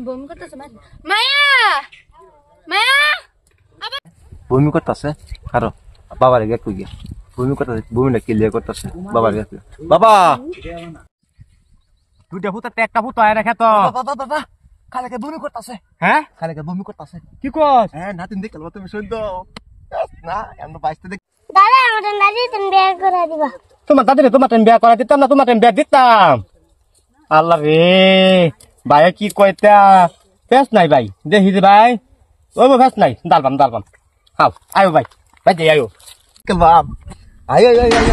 বমি করতেছে মায়া মায়া বমি করতেছে কারো বাবার গে কই গে বমি করতেছে বমিটা ক্লিয়ার করতেছে বাবার গে বাবা দুইটা ফুটা একটা ফুটা আয় রাখে তো বাবা বাবা খালেকে বমি করতেছে হ্যাঁ খালেকে বমি করতেছে কি কস হ্যাঁ নাতিন দেখল তুমি শুন তো না আমরা বাইসতে দেখ দাদা আমাদের দাদি তুমি বিয়ে করে দিবা তোমার দাদিরে তোমার টাইম বিয়া করা দিতাম না তোমার টাইম বিয়া দিতাম আল্লাহ রে ভাই কি কইতা ফেস নাই ভাই দেখি যে ভাই ওই ফেস নাই দালবাম হাও আয়ো ভাই ভাই যাই আয়ো কেবাম আয় আয় আয় আয়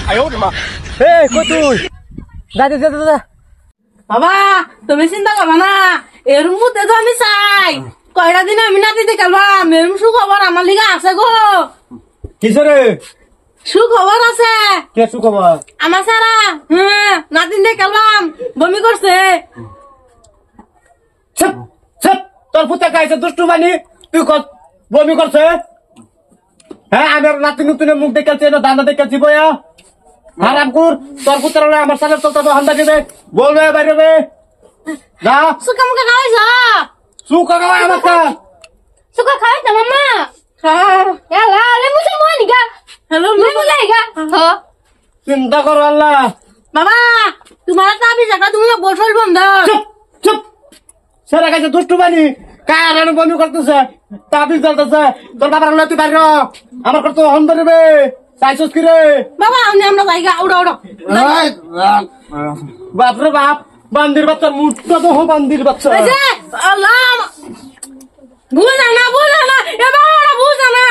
আয়ো মা এ কই তুই দাদি দাদা বাবা তুমি চিন্তা করো না এর মধ্যে তো আমি চাই কয়টা দিন আমি নাতিতে খেলবাম এরম সুখবর আমার লিগা আছে গো কিসরে সুখবর আছে কে সুখবর আমার সারা হ্যাঁ নাতিন দিয়ে খেলবাম বমি করছে ছপ ছপ তোর পুতে খাইছে দুষ্টু বানি তুই বমি করছে হ্যাঁ আমার নাতি নতুন মুখ দেখাচ্ছে না দানা দেখাচ্ছি বয়া হারামপুর তোর পুত্র আমার সাথে চলতে তো হান্দা দিবে বলবে বাইরে যা সুখা মুখে খাওয়াইছ সুখা খাওয়াই আমার সুখা খাওয়াইছ মাম্মা এলা লেবু সে মই নিগা হ্যালো লেবু লাইগা চিন্তা করো আল্লাহ বাবা তোমার তাবি জায়গা তুমি বসল বন্ধ চুপ চুপ সেরা খাইছে দুষ্টু বানি কারণ বমি করতেছে তাবিজ জ্বলতেছে তোর বাবার তুই বাইরে আমার করতে হন্দ নেবে চাইছস কি রে বাবা আমরা জায়গা উড়ো উড়ো বাপরে বাপ বান্দির বাচ্চা মুটটা তো হো বান্দির বাচ্চা আল্লাহ বুঝা না এবার বুঝা না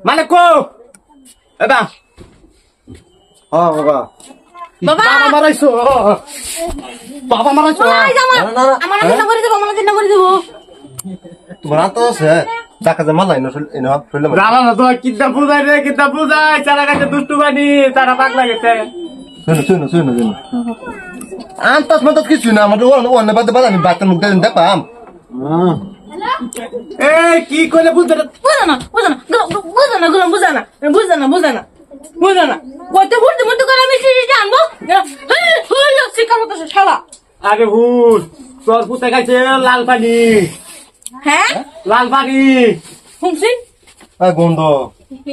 মানে কো এবা হ্যাঁ বাবা বাবা বাবা মারাইছো বাবা মারাইছো আমার চিন্তা করে দেবো আমার চিন্তা করে দেবো তোমার তো আছে টাকা জমা নাই না এনে ফেলে জানা না তো কিডা বুঝাই রে কিডা বুঝাই চারা কাছে দুষ্টু বানি চারা পাক লাগেছে শুনো আনতাস মানতাস কিছু না আমাদের অন্য বাদে বাদ আমি বাচ্চার মুখ দিয়ে দেখাম এই কি কইলে বুঝতে বুঝা না কত বুঝতে মতো করে আমি সিঁড়িটা আনবো শিকার মতো শালা আরে হুল তোর পুতে খাইছে লাল পানি হ্যাঁ লাল পানি শুনছি গন্ধ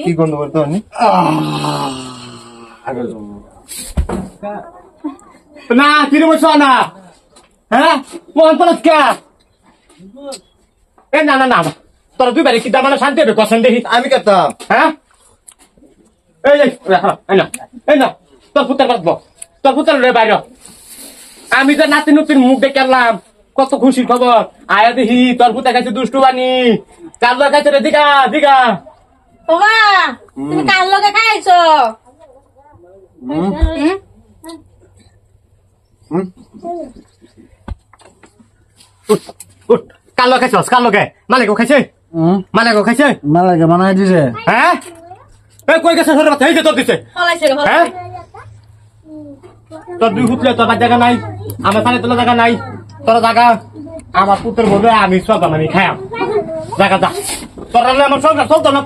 কি গন্ধ করতে নি না কিরে বলছো না হ্যাঁ মোহন পলস কে এ না তোরা দুই বারে কি দাম শান্তি হবে কসন দেখি আমি কেতাম হ্যাঁ এই না তোর পুত্র বাঁচবো তোর পুত্র রে বাইর আমি তো নাতি নতুন মুখ দেখলাম কত খুশির খবর আয়া দেখি তোর পুত্র কাছে দুষ্টু বানি কার লোক কাছে রে দিগা বাবা তুমি কার লগে খাইছো উঠ কার লোক খাইছস কার লোকে মালিকও খাইছে মালিকও খাইছে মালাকে বানাই দিছে হ্যাঁ এই কই গেছে সরে বাচ্চা এই যে তোর দিছে হ্যাঁ তোর দুই ফুটলে তোর জায়গা নাই আমার সামনে তোর জায়গা নাই তোর জায়গা আমার পুত্র বলবে আমি সব আমি খায়াম জায়গা যা তোর আমার সংসার চলতো না